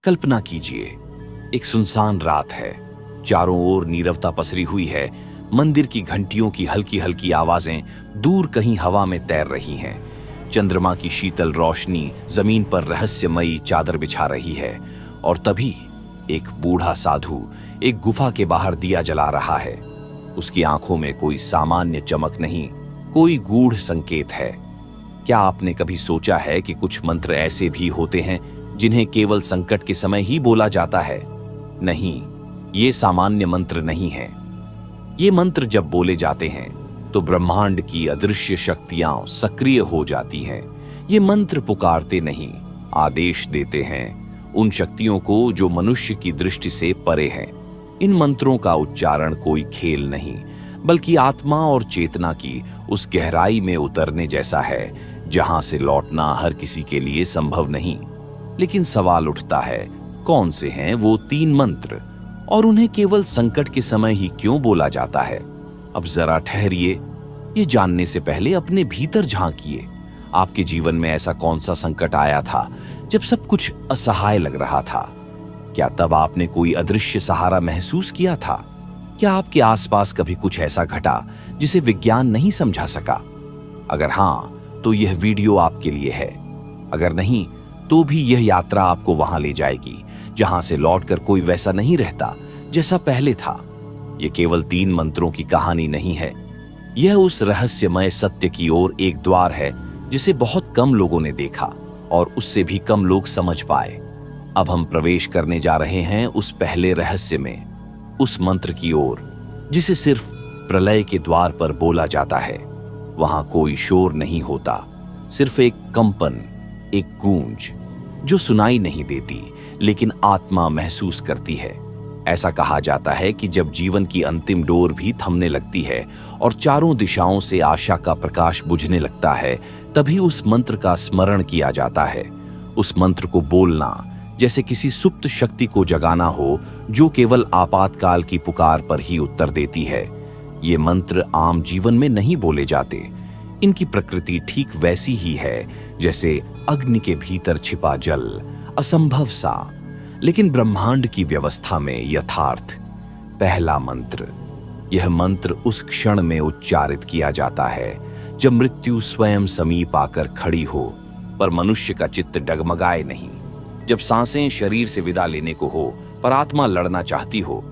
कल्पना कीजिए, एक सुनसान रात है, चारों ओर नीरवता पसरी हुई है। मंदिर की घंटियों की हल्की हल्की आवाजें दूर कहीं हवा में तैर रही हैं। चंद्रमा की शीतल रोशनी जमीन पर रहस्यमयी चादर बिछा रही है। और तभी एक बूढ़ा साधु एक गुफा के बाहर दिया जला रहा है। उसकी आंखों में कोई सामान्य चमक नहीं, कोई गूढ़ संकेत है। क्या आपने कभी सोचा है कि कुछ मंत्र ऐसे भी होते हैं जिन्हें केवल संकट के समय ही बोला जाता है? नहीं, ये सामान्य मंत्र नहीं है। ये मंत्र जब बोले जाते हैं तो ब्रह्मांड की अदृश्य शक्तियां सक्रिय हो जाती हैं। ये मंत्र पुकारते नहीं, आदेश देते हैं उन शक्तियों को जो मनुष्य की दृष्टि से परे हैं। इन मंत्रों का उच्चारण कोई खेल नहीं, बल्कि आत्मा और चेतना की उस गहराई में उतरने जैसा है जहां से लौटना हर किसी के लिए संभव नहीं। लेकिन सवाल उठता है, कौन से हैं वो 3 मंत्र और उन्हें केवल संकट के समय ही क्यों बोला जाता है? अब जरा ठहरिए, ये जानने से पहले अपने भीतर झांकिए। आपके जीवन में ऐसा कौन सा संकट आया था जब सब कुछ असहाय लग रहा था? क्या तब आपने कोई अदृश्य सहारा महसूस किया था? क्या आपके आसपास कभी कुछ ऐसा घटा जिसे विज्ञान नहीं समझा सका? अगर हां, तो यह वीडियो आपके लिए है। अगर नहीं, तो भी यह यात्रा आपको वहां ले जाएगी जहां से लौटकर कोई वैसा नहीं रहता जैसा पहले था। यह केवल 3 मंत्रों की कहानी नहीं है, यह उस रहस्यमय सत्य की ओर एक द्वार है जिसे बहुत कम लोगों ने देखा और उससे भी कम लोग समझ पाए। अब हम प्रवेश करने जा रहे हैं उस पहले रहस्य में, उस मंत्र की ओर जिसे सिर्फ प्रलय के द्वार पर बोला जाता है। वहां कोई शोर नहीं होता, सिर्फ एक कंपन, एक गूंज जो सुनाई नहीं देती लेकिन आत्मा महसूस करती है। ऐसा कहा जाता है कि जब जीवन की अंतिम डोर भी थमने लगती है और चारों दिशाओं से आशा का प्रकाश बुझने लगता है, तभी उस मंत्र का स्मरण किया जाता है। उस मंत्र को बोलना जैसे किसी सुप्त शक्ति को जगाना हो जो केवल आपातकाल की पुकार पर ही उत्तर देती है। ये मंत्र आम जीवन में नहीं बोले जाते। इनकी प्रकृति ठीक वैसी ही है जैसे अग्नि के भीतर छिपा जल, असंभव सा, लेकिन ब्रह्मांड की व्यवस्था में यथार्थ। पहला मंत्र। यह मंत्र उस क्षण में उच्चारित किया जाता है जब मृत्यु स्वयं समीप आकर खड़ी हो, पर मनुष्य का चित्त डगमगाए नहीं। जब सांसें शरीर से विदा लेने को हो पर आत्मा लड़ना चाहती हो,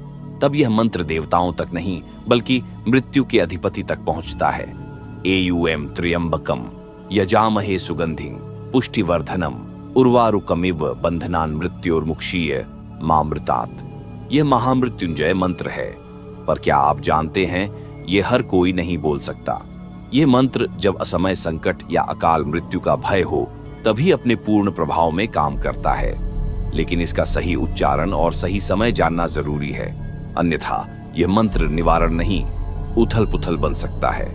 तब यह मंत्र देवताओं तक नहीं बल्कि मृत्यु के अधिपति तक पहुंचता है। एयूएम त्र्यंबकम यजामहे सुगंधिं पुष्टिवर्धनम उर्वारुकमिव बंधनान मृत्योर्मुक्षीय मामृतात्। यह महामृत्युंजय मंत्र है, पर क्या आप जानते हैं यह हर कोई नहीं बोल सकता। यह मंत्र जब असमय संकट या अकाल मृत्यु का भय हो तभी अपने पूर्ण प्रभाव में काम करता है। लेकिन इसका सही उच्चारण और सही समय जानना जरूरी है, अन्यथा यह मंत्र निवारण नहीं, उथल पुथल बन सकता है।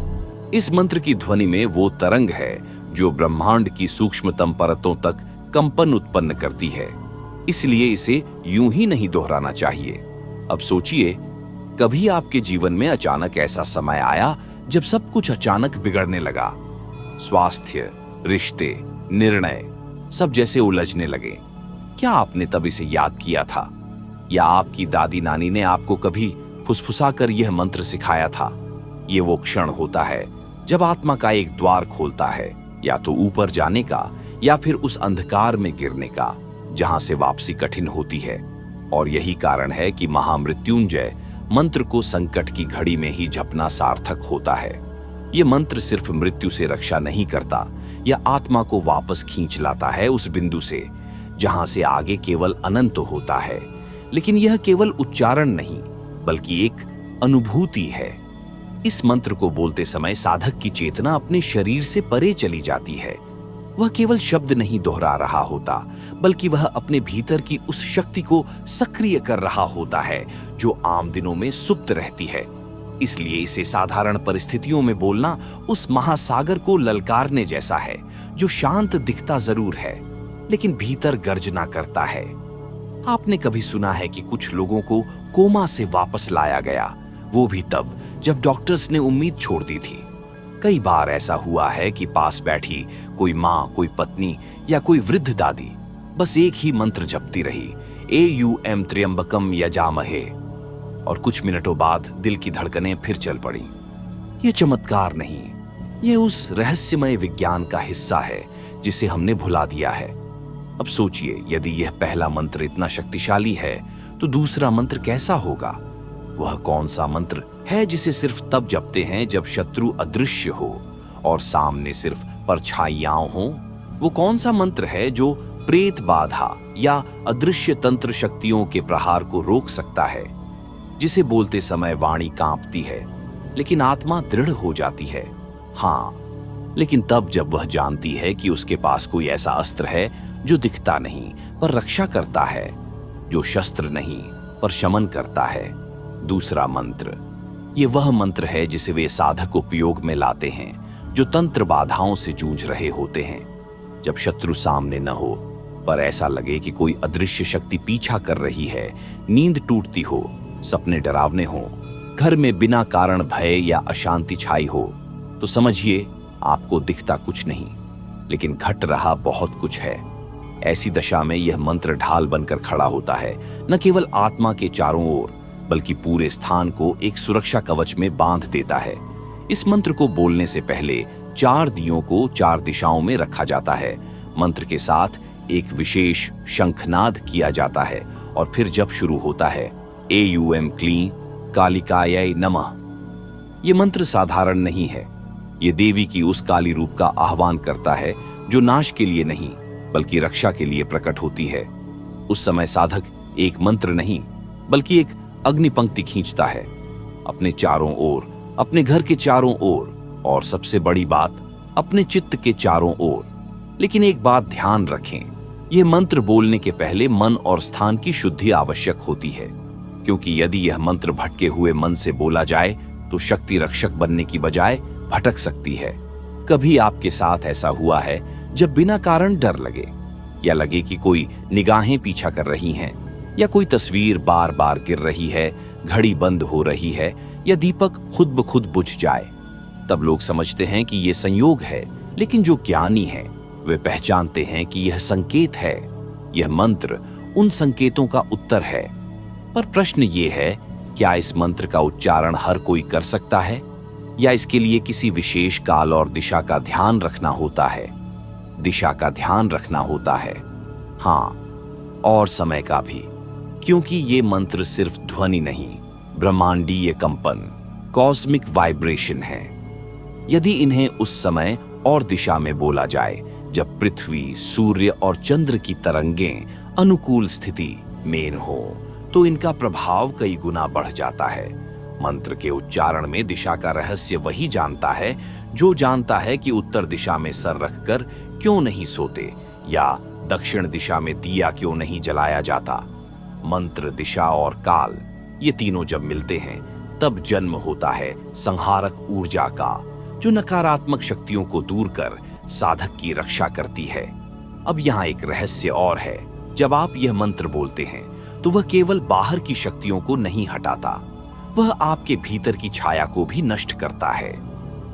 इस मंत्र की ध्वनि में वो तरंग है जो ब्रह्मांड की सूक्ष्मतम परतों तक कंपन उत्पन्न करती है, इसलिए इसे यूं ही नहीं दोहराना चाहिए। अब सोचिए, कभी आपके जीवन में अचानक ऐसा समय आया जब सब कुछ अचानक बिगड़ने लगा? स्वास्थ्य, रिश्ते, निर्णय सब जैसे उलझने लगे। क्या आपने तब इसे याद किया था? या आपकी दादी नानी ने आपको कभी फुसफुसाकर यह मंत्र सिखाया था? ये वो क्षण होता है जब आत्मा का एक द्वार खोलता है, या तो ऊपर जाने का या फिर उस अंधकार में गिरने का जहां से वापसी कठिन होती है। और यही कारण है कि महामृत्युंजय मंत्र को संकट की घड़ी में ही जपना सार्थक होता है। यह मंत्र सिर्फ मृत्यु से रक्षा नहीं करता, यह आत्मा को वापस खींच लाता है उस बिंदु से जहां से आगे केवल अनंत होता है। लेकिन यह केवल उच्चारण नहीं बल्कि एक अनुभूति है। इस मंत्र को बोलते समय साधक की चेतना अपने शरीर से परे चली जाती है। वह केवल शब्द नहीं दोहरा रहा होता, बल्कि वह अपने भीतर की उस शक्ति को सक्रिय कर रहा होता है जो आम दिनों में सुप्त रहती है। इसलिए इसे साधारण परिस्थितियों में बोलना उस महासागर को ललकारने जैसा है जो शांत दिखता जरूर है लेकिन भीतर गर्जना करता है। आपने कभी सुना है कि कुछ लोगों को कोमा से वापस लाया गया, वो भी तब जब डॉक्टर्स ने उम्मीद छोड़ दी थी। कई बार ऐसा हुआ है कि पास बैठी कोई माँ, कोई पत्नी या कोई वृद्ध दादी बस एक ही मंत्र जपती रही, AUM त्र्यंबकम यजामहे। और कुछ मिनटों बाद दिल की धड़कनें फिर चल पड़ी। यह चमत्कार नहीं, यह उस रहस्यमय विज्ञान का हिस्सा है जिसे हमने भुला दिया है। अब सोचिए, यदि यह पहला मंत्र इतना शक्तिशाली है तो दूसरा मंत्र कैसा होगा? वह कौन सा मंत्र है जिसे सिर्फ तब जपते हैं जब शत्रु अदृश्य हो और सामने सिर्फ परछाइयां हो? वो कौन सा मंत्र है जो प्रेत बाधा या अदृश्य तंत्र शक्तियों के प्रहार को रोक सकता है, जिसे बोलते समय वाणी कांपती है लेकिन आत्मा दृढ़ हो जाती है? हाँ, लेकिन तब जब वह जानती है कि उसके पास कोई ऐसा अस्त्र है जो दिखता नहीं पर रक्षा करता है, जो शस्त्र नहीं पर शमन करता है। दूसरा मंत्र, ये वह मंत्र है जिसे वे साधक उपयोग में लाते हैं जो तंत्र बाधाओं से जूझ रहे होते हैं। जब शत्रु सामने न हो पर ऐसा लगे कि कोई अदृश्य शक्ति पीछा कर रही है, नींद टूटती हो, सपने डरावने हो, घर में बिना कारण भय या अशांति छाई हो, तो समझिए आपको दिखता कुछ नहीं लेकिन घट रहा बहुत कुछ है। ऐसी दशा में यह मंत्र ढाल बनकर खड़ा होता है, न केवल आत्मा के चारों ओर बल्कि पूरे स्थान को एक सुरक्षा कवच में बांध देता है। इस मंत्र को बोलने से पहले 4 दियों को 4 दिशाओं में रखा जाता है। मंत्र के साथ एक विशेष शंखनाद किया जाता है और फिर जब शुरू होता है, AUM क्लीं कालिकायै नमः। ये मंत्र साधारण नहीं है, ये देवी की उस काली रूप का आह्वान करता है जो नाश के लिए नहीं बल्कि रक्षा के लिए प्रकट होती है। उस समय साधक एक मंत्र नहीं बल्कि एक अग्नि पंक्ति खींचता है अपने चारों ओर, अपने घर के चारों ओर और सबसे बड़ी बात, अपने चित्त के चारों ओर। लेकिन एक बात ध्यान रखें, यह मंत्र बोलने के पहले मन और स्थान की शुद्धि आवश्यक होती है, क्योंकि यदि यह मंत्र भटके हुए मन से बोला जाए तो शक्ति रक्षक बनने की बजाय भटक सकती है। कभी आपके साथ ऐसा हुआ है जब बिना कारण डर लगे या लगे कि कोई निगाहें पीछा कर रही हैं या कोई तस्वीर बार बार गिर रही है, घड़ी बंद हो रही है या दीपक खुद ब खुद बुझ जाए? तब लोग समझते हैं कि यह संयोग है, लेकिन जो ज्ञानी हैं वे पहचानते हैं कि यह संकेत है। यह मंत्र उन संकेतों का उत्तर है। पर प्रश्न ये है, क्या इस मंत्र का उच्चारण हर कोई कर सकता है या इसके लिए किसी विशेष काल और दिशा का ध्यान रखना होता है? दिशा का ध्यान रखना होता है, हाँ, और समय का भी, क्योंकि ये मंत्र सिर्फ ध्वनि नहीं, ब्रह्मांडीय कंपन, कॉस्मिक वाइब्रेशन है। यदि इन्हें उस समय और दिशा में बोला जाए जब पृथ्वी, सूर्य और चंद्र की तरंगें अनुकूल स्थिति में हो, तो इनका प्रभाव कई गुना बढ़ जाता है। मंत्र के उच्चारण में दिशा का रहस्य वही जानता है जो जानता है कि उत्तर दिशा में सर रखकर क्यों नहीं सोते या दक्षिण दिशा में दिया क्यों नहीं जलाया जाता। मंत्र, दिशा और काल, ये तीनों जब मिलते हैं तब जन्म होता है संहारक ऊर्जा का, जो नकारात्मक शक्तियों को दूर कर साधक की रक्षा करती है। अब यहाँ एक रहस्य और है, जब आप यह मंत्र बोलते हैं तो वह केवल बाहर की शक्तियों को नहीं हटाता, वह आपके भीतर की छाया को भी नष्ट करता है।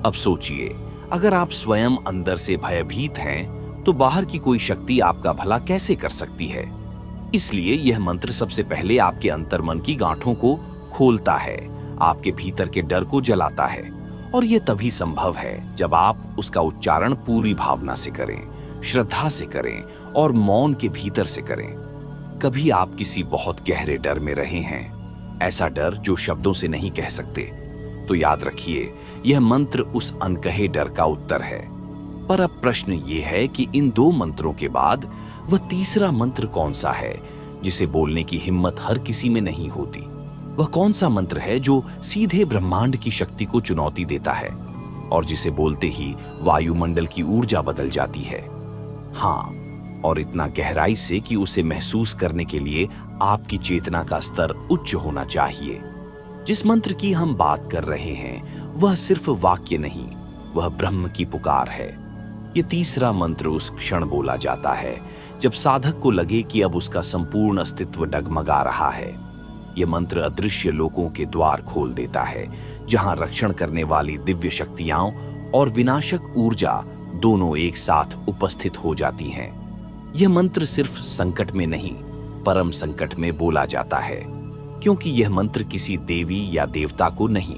अब सोचिए, अगर आप स्वयं अंदर से भयभीत हैं तो बाहर की कोई शक्ति आपका भला कैसे कर सकती है? इसलिए यह मंत्र सबसे पहले आपके अंतर्मन की गांठों को खोलता है, आपके भीतर के डर को जलाता है। और यह तभी संभव है जब आप उसका उच्चारण पूरी भावना से करें, श्रद्धा से करें और मौन के भीतर से करें। कभी आप किसी बहुत गहरे डर में रहे हैं, ऐसा डर जो शब्दों से नहीं कह सकते, तो याद रखिए यह मंत्र उस अनकहे डर का उत्तर है। पर अब प्रश्न ये है कि इन 2 मंत्रों के बाद वह तीसरा मंत्र कौन सा है जिसे बोलने की हिम्मत हर किसी में नहीं होती? वह कौन सा मंत्र है जो सीधे ब्रह्मांड की शक्ति को चुनौती देता है और जिसे बोलते ही वायुमंडल की ऊर्जा बदल जाती है? हाँ, और इतना गहराई से कि उसे महसूस करने के लिए आपकी चेतना का स्तर उच्च होना चाहिए। जिस मंत्र की हम बात कर रहे हैं वह सिर्फ वाक्य नहीं, वह ब्रह्म की पुकार है। यह तीसरा मंत्र उस क्षण बोला जाता है जब साधक को लगे कि अब उसका संपूर्ण अस्तित्व डगमगा रहा है। यह मंत्र अदृश्य लोकों के द्वार खोल देता है, जहां रक्षण करने वाली दिव्य शक्तियां और विनाशक ऊर्जा दोनों एक साथ उपस्थित हो जाती हैं। यह मंत्र सिर्फ संकट में नहीं, परम संकट में बोला जाता है, क्योंकि यह मंत्र किसी देवी या देवता को नहीं,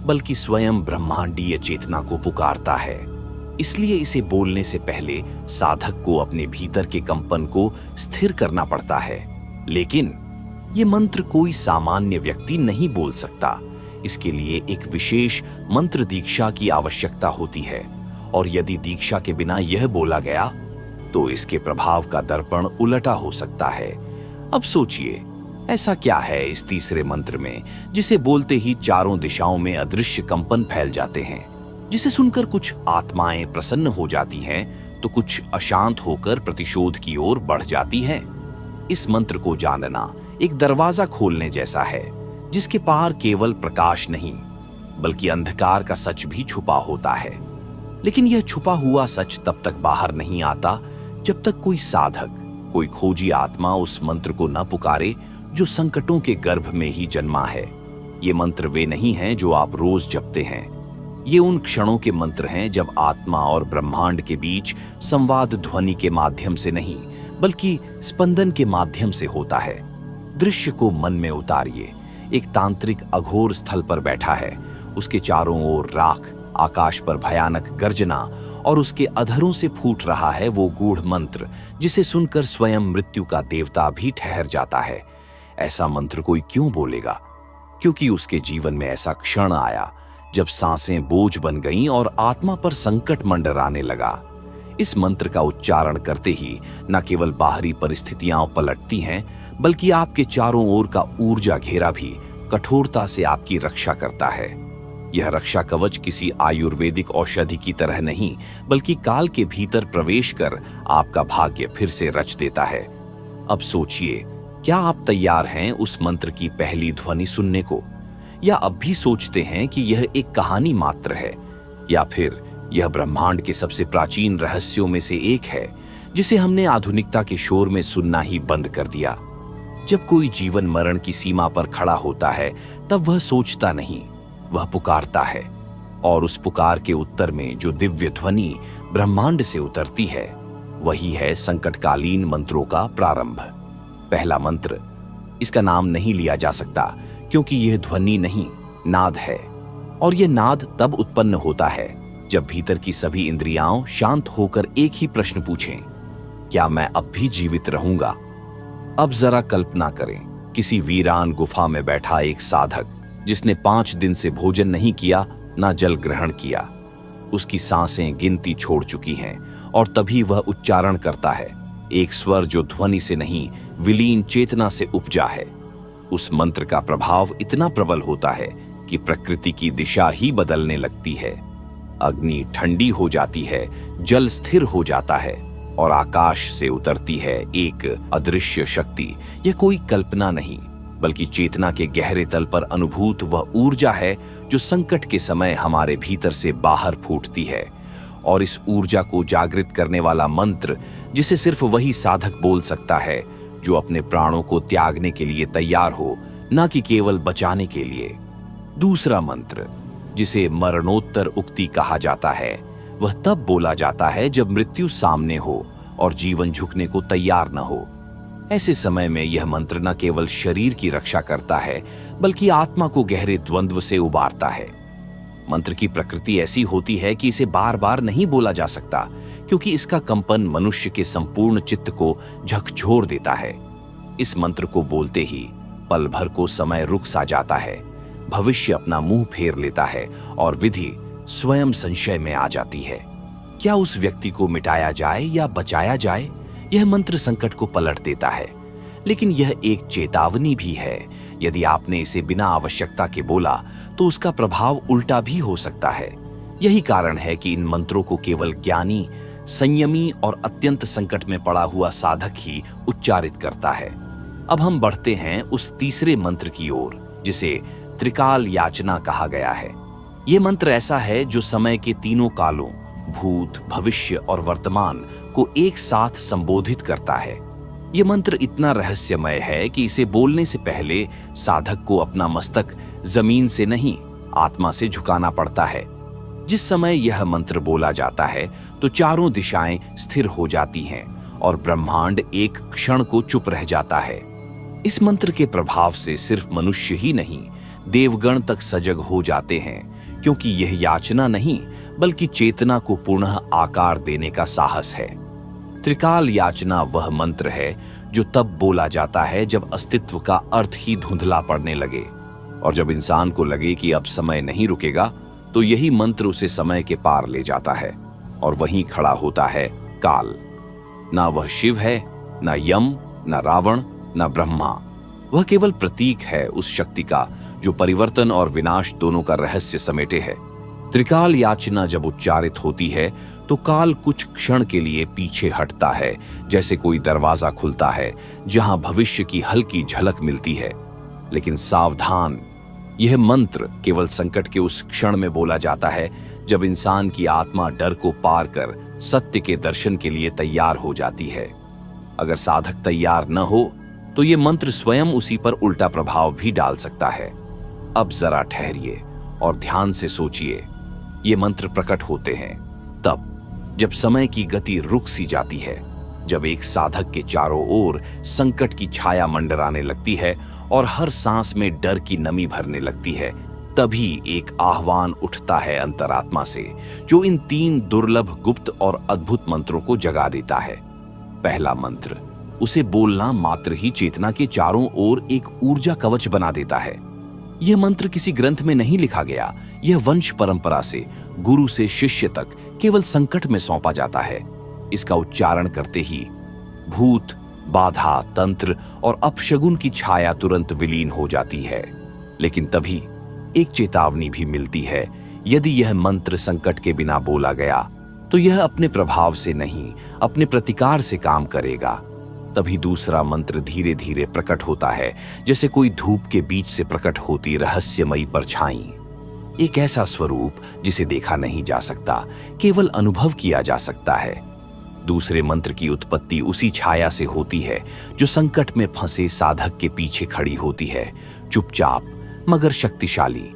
बल्कि स्वयं ब्रह्मांडीय चेतना को पुकारता है। इसलिए इसे बोलने से पहले साधक को अपने भीतर के कंपन को स्थिर करना पड़ता है। लेकिन यह मंत्र कोई सामान्य व्यक्ति नहीं बोल सकता। इसके लिए एक विशेष मंत्र दीक्षा की आवश्यकता होती है, और यदि दीक्षा के बिना यह बोला गया तो इसके प्रभाव का दर्पण उलटा हो सकता है। अब सोचिए, ऐसा क्या है इस तीसरे मंत्र में जिसे बोलते ही चारों दिशाओं में अदृश्य कंपन फैल जाते हैं, जिसे सुनकर कुछ आत्माएं प्रसन्न हो जाती हैं तो कुछ अशांत होकर प्रतिशोध की ओर बढ़ जाती हैं। इस मंत्र को जानना एक दरवाजा खोलने जैसा है, जिसके पार केवल प्रकाश नहीं बल्कि अंधकार का सच भी छुपा होता है। लेकिन यह छुपा हुआ सच तब तक बाहर नहीं आता जब तक कोई साधक, कोई खोजी आत्मा उस मंत्र को न पुकारे जो संकटों के गर्भ में ही जन्मा है। ये मंत्र वे नहीं हैं जो आप रोज जपते हैं। ये उन क्षणों के मंत्र हैं जब आत्मा और ब्रह्मांड के बीच संवाद ध्वनि के माध्यम से नहीं बल्कि स्पंदन के माध्यम से होता है। दृश्य को मन में उतारिए। एक तांत्रिक अघोर स्थल पर बैठा है, उसके चारों ओर राख, आकाश पर भयानक गर्जना, और उसके अधरों से फूट रहा है वो गूढ़ मंत्र जिसे सुनकर स्वयं मृत्यु का देवता भी ठहर जाता है। ऐसा मंत्र कोई क्यों बोलेगा? क्योंकि उसके जीवन में ऐसा क्षण आया जब सांसें बोझ बन गईं और आत्मा पर संकट मंडराने लगा। इस मंत्र का उच्चारण करते ही न केवल बाहरी परिस्थितियां पलटती हैं, बल्कि आपके चारों ओर का ऊर्जा घेरा भी कठोरता से आपकी रक्षा करता है। यह रक्षा कवच किसी आयुर्वेदिक औषधि की तरह नहीं, बल्कि काल के भीतर प्रवेश कर आपका भाग्य फिर से रच देता है। अब सोचिए, क्या आप तैयार हैं उस मंत्र की पहली ध्वनि सुनने को? या अब भी सोचते हैं कि यह एक कहानी मात्र है? या फिर यह ब्रह्मांड के सबसे प्राचीन रहस्यों में से एक है जिसे हमने आधुनिकता के शोर में सुनना ही बंद कर दिया? जब कोई जीवन मरण की सीमा पर खड़ा होता है तब वह सोचता नहीं, वह पुकारता है। और उस पुकार के उत्तर में जो दिव्य ध्वनि ब्रह्मांड से उतरती है, वही है संकटकालीन मंत्रों का प्रारंभ। पहला मंत्र, इसका नाम नहीं लिया जा सकता क्योंकि यह ध्वनि नहीं, नाद है। और यह नाद तब उत्पन्न होता है जब भीतर की सभी इंद्रियां शांत होकर एक ही प्रश्न पूछें, क्या मैं अब भी जीवित रहूंगा? अब जरा कल्पना करें, किसी वीरान गुफा में बैठा एक साधक जिसने 5 दिन से भोजन नहीं किया, ना जल ग्रहण किया। उसकी सांसें गिनती छोड़ चुकी हैं और तभी वह उच्चारण करता है, एक स्वर जो ध्वनि से नहीं, विलीन चेतना से उपजा है। उस मंत्र का प्रभाव इतना प्रबल होता है कि प्रकृति की दिशा ही बदलने लगती है। अग्नि ठंडी हो जाती है, जल स्थिर हो जाता है और आकाश से उतरती है एक अदृश्य शक्ति। यह कोई कल्पना नहीं, बल्कि चेतना के गहरे तल पर अनुभूत वह ऊर्जा है जो संकट के समय हमारे भीतर से बाहर फूटती है। और इस ऊर्जा को जागृत करने वाला मंत्र, जिसे सिर्फ वही साधक बोल सकता है जो अपने प्राणों को त्यागने के लिए तैयार हो, न कि केवल बचाने के लिए। दूसरा मंत्र, जिसे मरणोत्तर उक्ति कहा जाता है, वह तब बोला जाता है जब मृत्यु सामने हो और जीवन झुकने को तैयार न हो। ऐसे समय में यह मंत्र न केवल शरीर की रक्षा करता है, बल्कि आत्मा को गहरे द्वंद्व से उबारता है। मंत्र की प्रकृति ऐसी होती है कि इसे बार बार नहीं बोला जा सकता, क्योंकि इसका कंपन मनुष्य के संपूर्ण चित्त को झकझोर देता है। इस मंत्र को बोलते ही पल भर को समय रुक सा जाता है, भविष्य अपना मुंह फेर लेता है और विधि स्वयं संशय में आ जाती है। क्या उस व्यक्ति को मिटाया जाए या बचाया जाए? यह मंत्र संकट को पलट देता है, लेकिन यह एक चेतावनी भी है। यदि आपने इसे बिना आवश्यकता के बोला तो उसका प्रभाव उल्टा भी हो सकता है। यही कारण है कि इन मंत्रों को केवल ज्ञानी, संयमी और अत्यंत संकट में पड़ा हुआ साधक ही उच्चारित करता है। अब हम बढ़ते हैं उस तीसरे मंत्र की ओर, जिसे त्रिकाल याचना कहा गया है। यह मंत्र ऐसा है जो समय के तीनों कालों, भूत, भविष्य और वर्तमान को एक साथ संबोधित करता है। यह मंत्र इतना रहस्यमय है कि इसे बोलने से पहले साधक को अपना मस्तक जमीन से नहीं, आत्मा से झुकाना पड़ता है। जिस समय यह मंत्र बोला जाता है तो चारों दिशाएं स्थिर हो जाती हैं और ब्रह्मांड एक क्षण को चुप रह जाता है। इस मंत्र के प्रभाव से सिर्फ मनुष्य ही नहीं, देवगण तक सजग हो जाते हैं, क्योंकि यह याचना नहीं बल्कि चेतना को पुनः आकार देने का साहस है। त्रिकाल याचना वह मंत्र है जो तब बोला जाता है जब अस्तित्व का अर्थ ही धुंधला पड़ने लगे, और जब इंसान को लगे कि अब समय नहीं रुकेगा, तो यही मंत्र उसे समय के पार ले जाता है, और वहीं खड़ा होता है काल। ना वह शिव है, ना यम, ना रावण, ना ब्रह्मा। वह केवल प्रतीक है उस शक्ति का जो परिवर्तन और विनाश दोनों का रहस्य समेटे है। त्रिकाल याचना जब उच्चारित होती है तो काल कुछ क्षण के लिए पीछे हटता है, जैसे कोई दरवाजा खुलता है जहां भविष्य की हल्की झलक मिलती है। लेकिन सावधान, यह मंत्र केवल संकट के उस क्षण में बोला जाता है जब इंसान की आत्मा डर को पार कर सत्य के दर्शन के लिए तैयार हो जाती है। अगर साधक तैयार न हो तो यह मंत्र स्वयं उसी पर उल्टा प्रभाव भी डाल सकता है। अब जरा ठहरिए और ध्यान से सोचिए। ये मंत्र प्रकट होते हैं तब जब समय की गति रुक सी जाती है, जब एक साधक के चारों ओर संकट की छाया मंडराने लगती है और हर सांस में डर की नमी भरने लगती है। तभी एक आह्वान उठता है अंतरात्मा से, जो इन 3 दुर्लभ, गुप्त और अद्भुत मंत्रों को जगा देता है। पहला मंत्र, उसे बोलना मात्र ही चेतना के चारों ओर एक ऊर्जा कवच बना देता है। यह मंत्र किसी ग्रंथ में नहीं लिखा गया, यह वंश परंपरा से, गुरु से शिष्य तक केवल संकट में सौंपा जाता है। इसका उच्चारण करते ही भूत, बाधा, तंत्र और अपशगुन की छाया तुरंत विलीन हो जाती है। लेकिन तभी एक चेतावनी भी मिलती है। यदि यह मंत्र संकट के बिना बोला गया तो यह अपने प्रभाव से नहीं, अपने प्रतिकार से काम करेगा। तभी दूसरा मंत्र धीरे धीरे प्रकट होता है, जैसे कोई धूप के बीच से प्रकट होती रहस्यमयी परछाई। एक ऐसा स्वरूप जिसे देखा नहीं जा सकता, केवल अनुभव किया जा सकता है। दूसरे मंत्र की उत्पत्ति उसी छाया से होती है जो संकट में फंसे साधक के पीछे खड़ी होती है, चुपचाप मगर शक्तिशाली।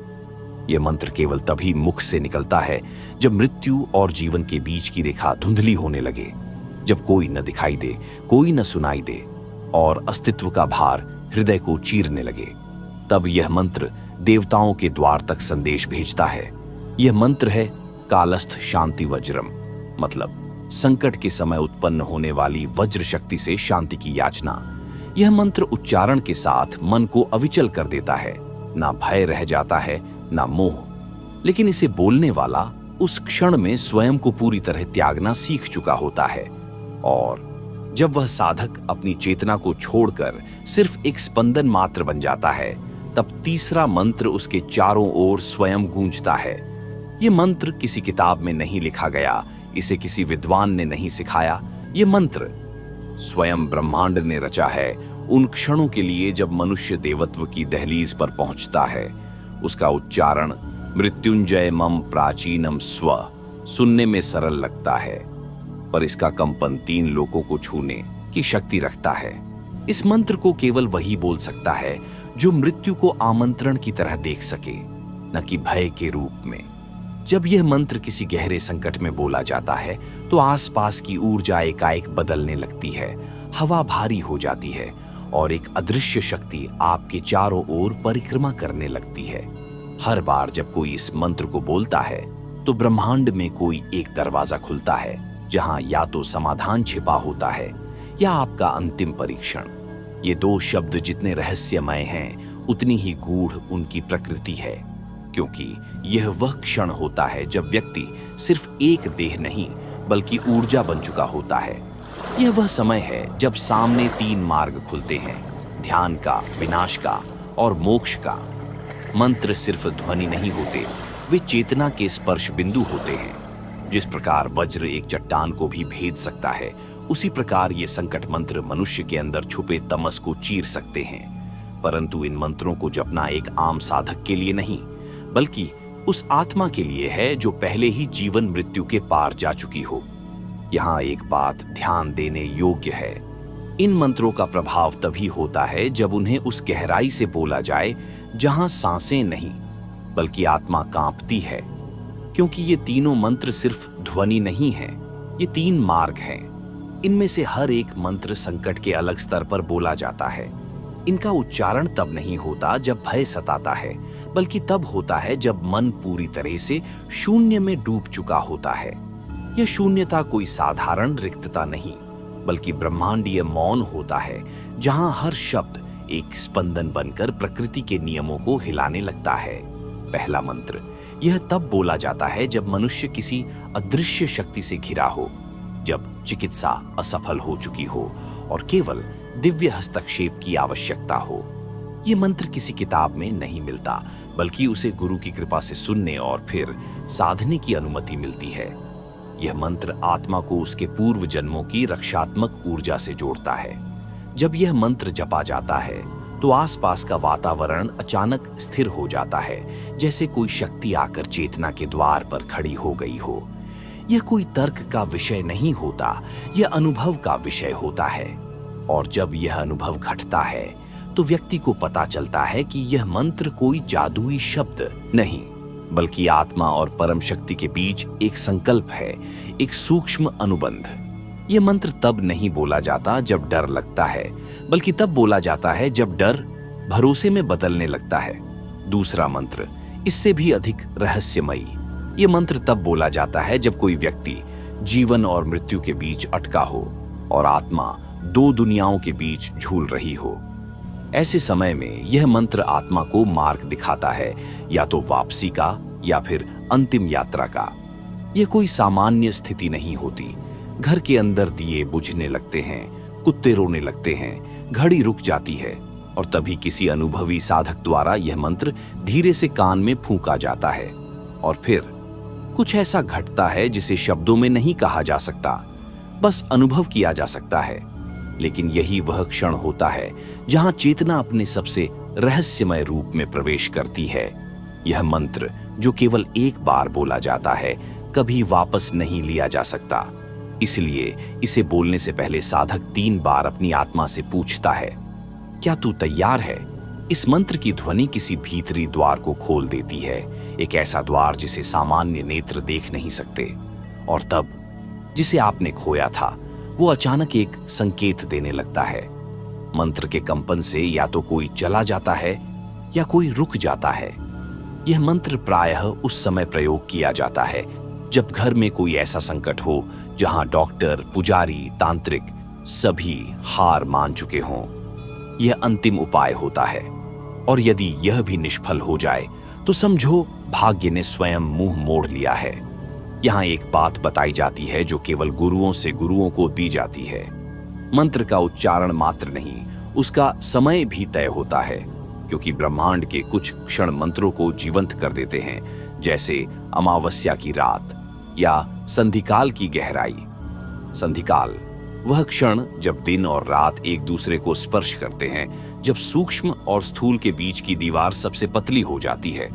यह मंत्र केवल तभी मुख से निकलता है जब मृत्यु और जीवन के बीच की रेखा धुंधली होने लगे, जब कोई न दिखाई दे, कोई न सुनाई दे और अस्तित्व का भार हृदय को चीरने लगे। तब यह मंत्र देवताओं के द्वार तक संदेश भेजता है। यह मंत्र है कालस्थ शांति वज्रम, मतलब संकट के समय उत्पन्न होने वाली वज्र शक्ति से शांति की याचना। यह मंत्र उच्चारण के साथ मन को अविचल कर देता है, ना भय रह जाता है, ना मोह। लेकिन इसे बोलने वाला उस क्षण में स्वयं को पूरी तरह त्यागना सीख चुका होता है, और जब वह साधक अपनी चेतना को छोड़कर सिर्फ एक स्पंदन मात्र बन जाता है, तब तीसरा मंत्र उसके चारों ओर स्वयं गूंजता है। यह मंत्र किसी किताब में नहीं लिखा गया, इसे किसी विद्वान ने नहीं सिखाया। यह मंत्र स्वयं ब्रह्मांड ने रचा है उन क्षणों के लिए जब मनुष्य देवत्व की दहलीज पर पहुंचता है। उसका उच्चारण मृत्युंजय मम प्राचीनम स्व सुनने में सरल लगता है, पर इसका कंपन 3 लोकों को छूने की शक्ति रखता है। इस मंत्र को केवल वही बोल सकता है जो मृत्यु को आमंत्रण की तरह देख सके, न कि भय के रूप में। जब यह मंत्र किसी गहरे संकट में बोला जाता है तो आसपास की ऊर्जा एकाएक बदलने लगती है, हवा भारी हो जाती है और एक अदृश्य शक्ति आपके चारों ओर परिक्रमा करने लगती है। हर बार जब कोई इस मंत्र को बोलता है तो ब्रह्मांड में कोई एक दरवाजा खुलता है, जहां या तो समाधान छिपा होता है या आपका अंतिम परीक्षण। ये 2 शब्द जितने रहस्यमय हैं, उतनी ही गूढ़ उनकी प्रकृति है, क्योंकि यह वह क्षण होता है जब व्यक्ति सिर्फ एक देह नहीं बल्कि ऊर्जा बन चुका होता है। यह वह समय है जब सामने 3 मार्ग खुलते हैं, ध्यान का, विनाश का और मोक्ष का। मंत्र सिर्फ ध्वनि नहीं होते, वे चेतना के स्पर्श बिंदु होते हैं। जिस प्रकार वज्र एक चट्टान को भी भेद सकता है, उसी प्रकार ये संकट मंत्र मनुष्य के अंदर छुपे तमस को चीर सकते हैं। परंतु इन मंत्रों को जपना एक आम साधक के लिए नहीं, बल्कि उस आत्मा के लिए है जो पहले ही जीवन मृत्यु के पार जा चुकी हो। यहाँ एक बात ध्यान देने योग्य है, इन मंत्रों का प्रभाव तभी होता है जब उन्हें उस गहराई से बोला जाए जहां सांसें नहीं बल्कि आत्मा कांपती है, क्योंकि ये तीनों मंत्र सिर्फ ध्वनि नहीं है, ये 3 मार्ग हैं। इनमें से हर एक मंत्र संकट के अलग स्तर पर बोला जाता है। इनका उच्चारण तब नहीं होता जब भय सताता है, बल्कि तब होता है जब मन पूरी तरह से शून्य में डूब चुका होता है। यह शून्यता कोई साधारण रिक्तता नहीं, बल्कि ब्रह्मांडीय मौन होता है, जहां हर शब्द एक स्पंदन बनकर प्रकृति के नियमों को हिलाने लगता है। पहला मंत्र यह तब बोला जाता है जब मनुष्य किसी अदृश्य शक्ति से घिरा हो, जब चिकित्सा असफल हो चुकी हो और केवल दिव्य हस्तक्षेप की आवश्यकता हो। यह मंत्र किसी किताब में नहीं मिलता, बल्कि उसे गुरु की कृपा से सुनने और फिर साधने की अनुमति मिलती है। यह मंत्र आत्मा को उसके पूर्व जन्मों की रक्षात्मक ऊर्जा से जोड़ता है। जब यह मंत्र जपा जाता है तो आसपास का वातावरण अचानक स्थिर हो जाता है, जैसे कोई शक्ति आकर चेतना के द्वार पर खड़ी हो गई हो। यह कोई तर्क का विषय नहीं होता, यह अनुभव का विषय होता है। और जब यह अनुभव घटता है तो व्यक्ति को पता चलता है कि यह मंत्र कोई जादुई शब्द नहीं, बल्कि आत्मा और परम शक्ति के बीच एक संकल्प है, एक सूक्ष्म अनुबंध। यह मंत्र तब नहीं बोला जाता जब डर लगता है, बल्कि तब बोला जाता है जब डर भरोसे में बदलने लगता है। दूसरा मंत्र इससे भी अधिक रहस्यमयी। यह मंत्र तब बोला जाता है जब कोई व्यक्ति जीवन और मृत्यु के बीच अटका हो और आत्मा दो दुनियाओं के बीच झूल रही हो। ऐसे समय में यह मंत्र आत्मा को मार्ग दिखाता है, या तो वापसी का या फिर अंतिम यात्रा का। यह कोई सामान्य स्थिति नहीं होती। घर के अंदर दिए बुझने लगते हैं, कुत्ते रोने लगते हैं, घड़ी रुक जाती है और तभी किसी अनुभवी साधक द्वारा यह मंत्र धीरे से कान में फूंका जाता है और फिर कुछ ऐसा घटता है जिसे शब्दों में नहीं कहा जा सकता, बस अनुभव किया जा सकता है। लेकिन यही वह क्षण होता है जहां चेतना अपने सबसे रहस्यमय रूप में प्रवेश करती है। यह मंत्र जो केवल एक बार बोला जाता है, कभी वापस नहीं लिया जा सकता। इसलिए इसे बोलने से पहले साधक 3 बार अपनी आत्मा से पूछता है, क्या तू तैयार है? इस मंत्र की ध्वनि किसी भीतरी द्वार को खोल देती है, एक ऐसा द्वार जिसे सामान्य नेत्र देख नहीं सकते। और तब जिसे आपने खोया था वो अचानक एक संकेत देने लगता है। मंत्र के कंपन से या तो कोई चला जाता है या कोई रुक जाता है। यह मंत्र प्रायः उस समय प्रयोग किया जाता है जब घर में कोई ऐसा संकट हो जहां डॉक्टर, पुजारी, तांत्रिक सभी हार मान चुके हों। यह अंतिम उपाय होता है और यदि यह भी निष्फल हो जाए तो समझो भाग्य ने स्वयं मुंह मोड़ लिया है। यहाँ एक बात बताई जाती है जो केवल गुरुओं से गुरुओं को दी जाती है। मंत्र का उच्चारण मात्र नहीं, उसका समय भी तय होता है, क्योंकि ब्रह्मांड के कुछ क्षण मंत्रों को जीवंत कर देते हैं, जैसे अमावस्या की रात या संधिकाल की गहराई। संधिकाल वह क्षण जब दिन और रात एक दूसरे को स्पर्श करते हैं, जब सूक्ष्म और स्थूल के बीच की दीवार सबसे पतली हो जाती है।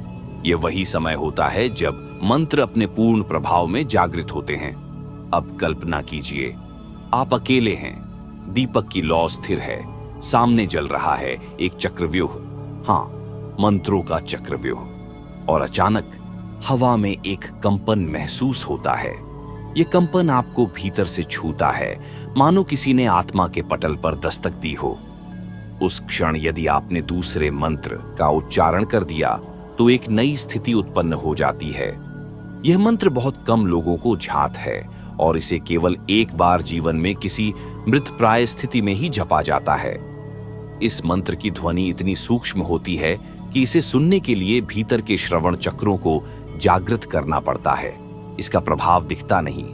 यह वही समय होता है जब मंत्र अपने पूर्ण प्रभाव में जागृत होते हैं। अब कल्पना कीजिए, आप अकेले हैं, दीपक की लौ स्थिर है, सामने जल रहा है एक चक्रव्यूह, हाँ, मंत्रों का चक्रव्यूह, और अचानक हवा में एक कंपन महसूस होता है। यह कंपन आपको भीतर से छूता है, मानो किसी ने आत्मा के पटल पर दस्तक दी हो। उस क्षण यदि आपने दूसरे मंत्र का उच्चारण कर दिया तो एक नई स्थिति उत्पन्न हो जाती है। यह मंत्र बहुत कम लोगों को झात है और इसे केवल एक बार जीवन में किसी मृतप्राय स्थिति में ही जपा जाता है। इस मंत्र की ध्वनि इतनी सूक्ष्म होती है कि इसे सुनने के लिए भीतर के श्रवण चक्रों को जागृत करना पड़ता है। इसका प्रभाव दिखता नहीं,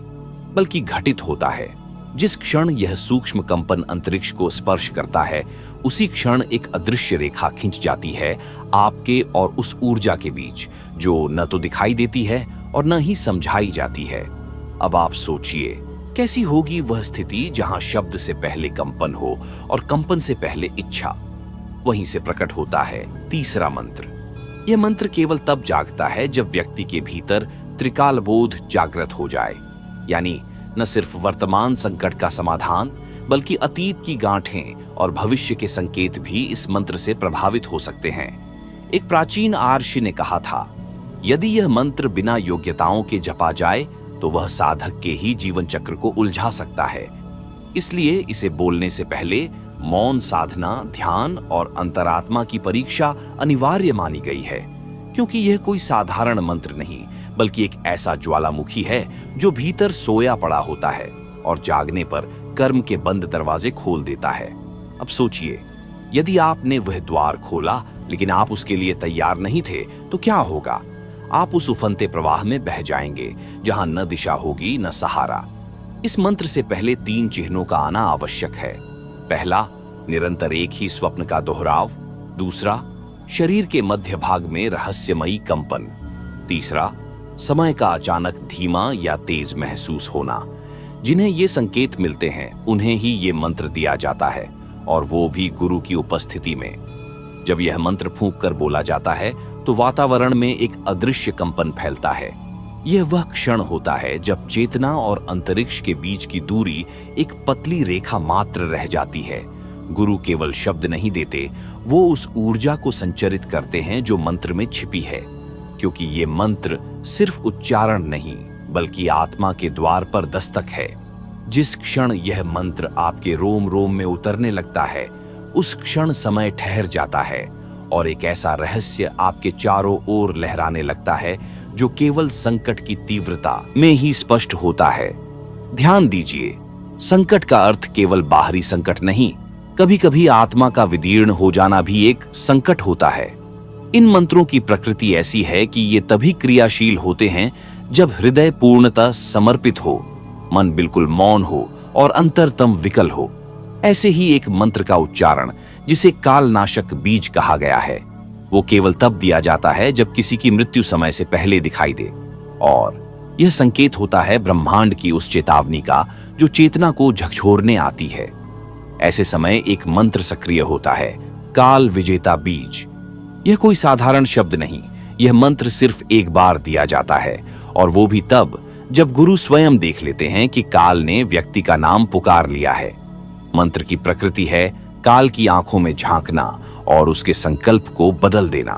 बल्कि घटित होता है। जिस क्षण यह सूक्ष्म कंपन अंतरिक्ष को स्पर्श करता है, उसी क्षण एक अदृश्य रेखा खिंच जाती है आपके और उस ऊर्जा के बीच, जो न तो दिखाई देती है और न ही समझाई जाती है। अब आप सोचिए, कैसी होगी वह स्थिति जहां शब्द से पहले कंपन हो और कंपन से पहले इच्छा। वहीं से प्रकट होता है तीसरा मंत्र। यह मंत्र केवल तब जागता है जब व्यक्ति के भीतर त्रिकाल बोध जागृत हो जाए, यानी न सिर्फ वर्तमान संकट का समाधान, बल्कि अतीत की गांठें और भविष्य के संकेत भी इस मंत्र से प्रभावित हो सकते हैं। एक प्राचीन आर्षि ने कहा था, यदि यह मंत्र बिना योग्यताओं के जपा जाए तो वह साधक के ही जीवन चक्र को उलझा सकता है। इसलिए इसे बोलने से पहले मौन साधना, ध्यान और अंतरात्मा की परीक्षा अनिवार्य मानी गई है, क्योंकि यह कोई साधारण मंत्र नहीं बल्कि एक ऐसा ज्वालामुखी है जो भीतर सोया पड़ा होता है और जागने पर कर्म के बंद दरवाजे खोल देता है। अब सोचिए, यदि आपने वह द्वार खोला लेकिन आप उसके लिए तैयार नहीं थे तो क्या होगा? आप उस उफनते प्रवाह में बह जाएंगे जहां न दिशा होगी न सहारा। इस मंत्र से पहले 3 चिन्हों का आना आवश्यक है। पहला, निरंतर एक ही स्वप्न का दोहराव। दूसरा, शरीर के मध्य भाग में रहस्यमयी कंपन। तीसरा, समय का अचानक धीमा या तेज महसूस होना। जिन्हें ये संकेत मिलते हैं उन्हें ही ये मंत्र दिया जाता है, और वो भी गुरु की उपस्थिति में। जब यह मंत्र फूंक कर बोला जाता है तो वातावरण में एक अदृश्य कंपन फैलता है। यह वह क्षण होता है जब चेतना और अंतरिक्ष के बीच की दूरी एक पतली रेखा मात्र रह जाती है। गुरु केवल शब्द नहीं देते, वो उस ऊर्जा को संचरित करते हैं जो मंत्र में छिपी है, क्योंकि ये मंत्र सिर्फ उच्चारण नहीं बल्कि आत्मा के द्वार पर दस्तक है। जिस क्षण यह मंत्र आपके रोम रोम में उतरने लगता है, उस क्षण समय ठहर जाता है और एक ऐसा रहस्य आपके चारों ओर लहराने लगता है जो केवल संकट की तीव्रता में ही स्पष्ट होता है। ध्यान दीजिए, संकट का अर्थ केवल बाहरी संकट नहीं, कभी कभी आत्मा का विदीर्ण हो जाना भी एक संकट होता है। इन मंत्रों की प्रकृति ऐसी है कि ये तभी क्रियाशील होते हैं जब हृदय पूर्णतः समर्पित हो, मन बिल्कुल मौन हो और अंतरतम विकल हो। ऐसे ही एक मंत्र का उच्चारण, जिसे कालनाशक बीज कहा गया है, वो केवल तब दिया जाता है जब किसी की मृत्यु समय से पहले दिखाई दे, और यह संकेत होता है ब्रह्मांड की उस चेतावनी का जो चेतना को झकझोरने आती है। ऐसे समय एक मंत्र सक्रिय होता है, काल विजेता बीज। यह कोई साधारण शब्द नहीं, यह मंत्र सिर्फ एक बार दिया जाता है, और वो भी तब जब गुरु स्वयं देख लेते हैं कि काल ने व्यक्ति का नाम पुकार लिया है। मंत्र की प्रकृति है काल की आंखों में झांकना और उसके संकल्प को बदल देना।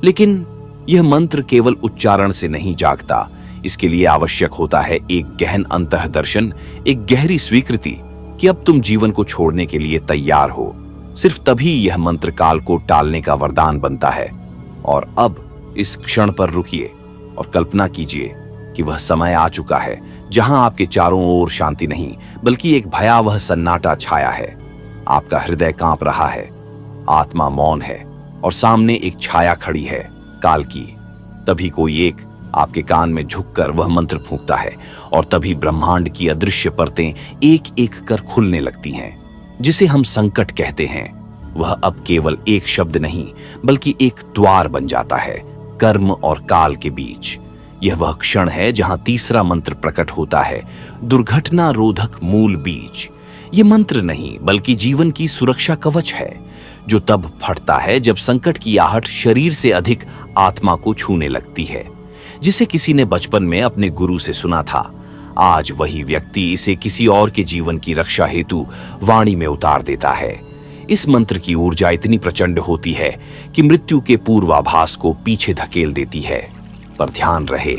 लेकिन यह मंत्र केवल उच्चारण से नहीं जागता, इसके लिए आवश्यक होता है एक गहन अंतःदर्शन, एक गहरी स्वीकृति कि अब तुम जीवन को छोड़ने के लिए तैयार हो। सिर्फ तभी यह मंत्र काल को टालने का वरदान बनता है। और अब इस क्षण पर रुकिए और कल्पना कीजिए कि वह समय आ चुका है जहां आपके चारों ओर शांति नहीं बल्कि एक भयावह सन्नाटा छाया है। आपका हृदय कांप रहा है, आत्मा मौन है और सामने एक छाया खड़ी है, काल की। तभी कोई एक आपके कान में झुककर वह मंत्र फूंकता है और तभी ब्रह्मांड की अदृश्य परतें एक एक कर खुलने लगती हैं। जिसे हम संकट कहते हैं, वह अब केवल एक शब्द नहीं बल्कि एक द्वार बन जाता है कर्म और काल के बीच। यह वह क्षण है जहां तीसरा मंत्र प्रकट होता है, दुर्घटना रोधक मूल बीज। यह मंत्र नहीं बल्कि जीवन की सुरक्षा कवच है, जो तब फटता है जब संकट की आहट शरीर से अधिक आत्मा को छूने लगती है। जिसे किसी ने बचपन में अपने गुरु से सुना था, आज वही व्यक्ति इसे किसी और के जीवन की रक्षा हेतु वाणी में उतार देता है। इस मंत्र की ऊर्जा इतनी प्रचंड होती है कि मृत्यु के पूर्वाभास को पीछे धकेल देती है। पर ध्यान रहे,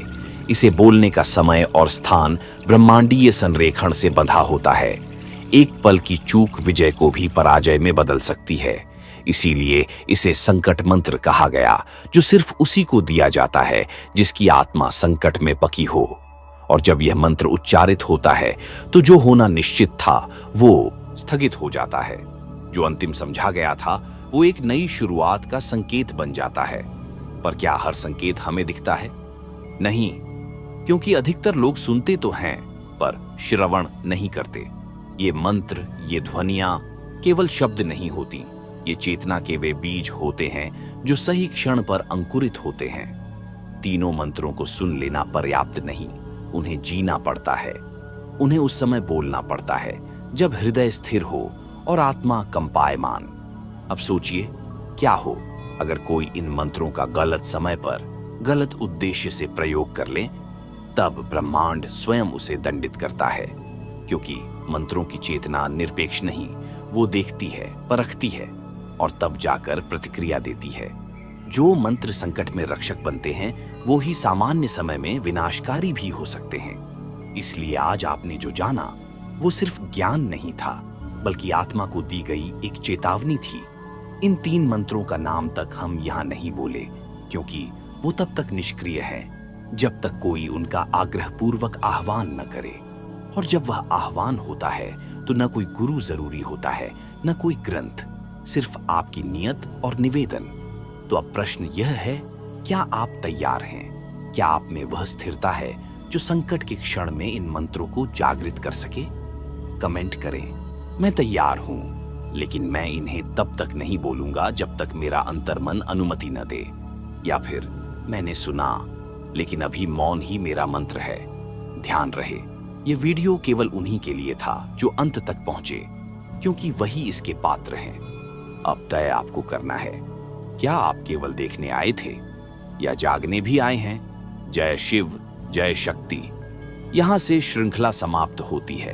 इसे बोलने का समय और स्थान ब्रह्मांडीय संरेखण से बंधा होता है। एक पल की चूक विजय को भी पराजय में बदल सकती है। इसीलिए इसे संकट मंत्र कहा गया, जो सिर्फ उसी को दिया जाता है जिसकी आत्मा संकट में पकी हो। और जब यह मंत्र उच्चारित होता है तो जो होना निश्चित था वो स्थगित हो जाता है। जो अंतिम समझा गया था वो एक नई शुरुआत का संकेत बन जाता है। पर क्या हर संकेत हमें दिखता है? नहीं, क्योंकि अधिकतर लोग सुनते तो हैं पर श्रवण नहीं करते। ये मंत्र, ये ध्वनियां केवल शब्द नहीं होती, ये चेतना के वे बीज होते हैं जो सही क्षण पर अंकुरित होते हैं। तीनों मंत्रों को सुन लेना पर्याप्त नहीं, उन्हें जीना पड़ता है। उन्हें उस समय बोलना पड़ता है जब हृदय स्थिर हो और आत्मा कंपायमान। अब सोचिए, क्या हो अगर कोई इन मंत्रों का गलत समय पर गलत उद्देश्य से प्रयोग कर ले? तब ब्रह्मांड स्वयं उसे दंडित करता है, क्योंकि मंत्रों की चेतना निरपेक्ष नहीं, वो देखती है, परखती है और तब जाकर प्रतिक्रिया देती है। जो मंत्र संकट में रक्षक बनते हैं वो ही सामान्य समय में विनाशकारी भी हो सकते हैं। इसलिए आज आपने जो जाना वो सिर्फ ज्ञान नहीं था, बल्कि आत्मा को दी गई एक चेतावनी थी। इन 3 मंत्रों का नाम तक हम यहाँ नहीं बोले, क्योंकि वो तब तक निष्क्रिय हैं जब तक कोई उनका आग्रहपूर्वक आह्वान न करे। और जब वह आह्वान होता है तो न कोई गुरु जरूरी होता है, न कोई ग्रंथ, सिर्फ आपकी नियत और निवेदन। तो अब प्रश्न यह है, क्या आप तैयार हैं? क्या आप में वह स्थिरता है जो संकट के क्षण में इन मंत्रों को जागृत कर सके? कमेंट करें, मैं तैयार हूं, लेकिन मैं इन्हें तब तक नहीं बोलूंगा जब तक मेरा अंतर्मन अनुमति न दे। या फिर मैंने सुना, लेकिन अभी मौन ही मेरा मंत्र है। ध्यान रहे, यह वीडियो केवल उन्हीं के लिए था जो अंत तक पहुंचे, क्योंकि वही इसके पात्र हैं। अब तय आपको करना है, क्या आप केवल देखने आए थे या जागने भी आए हैं? जय शिव, जय शक्ति। यहां से श्रृंखला समाप्त होती है।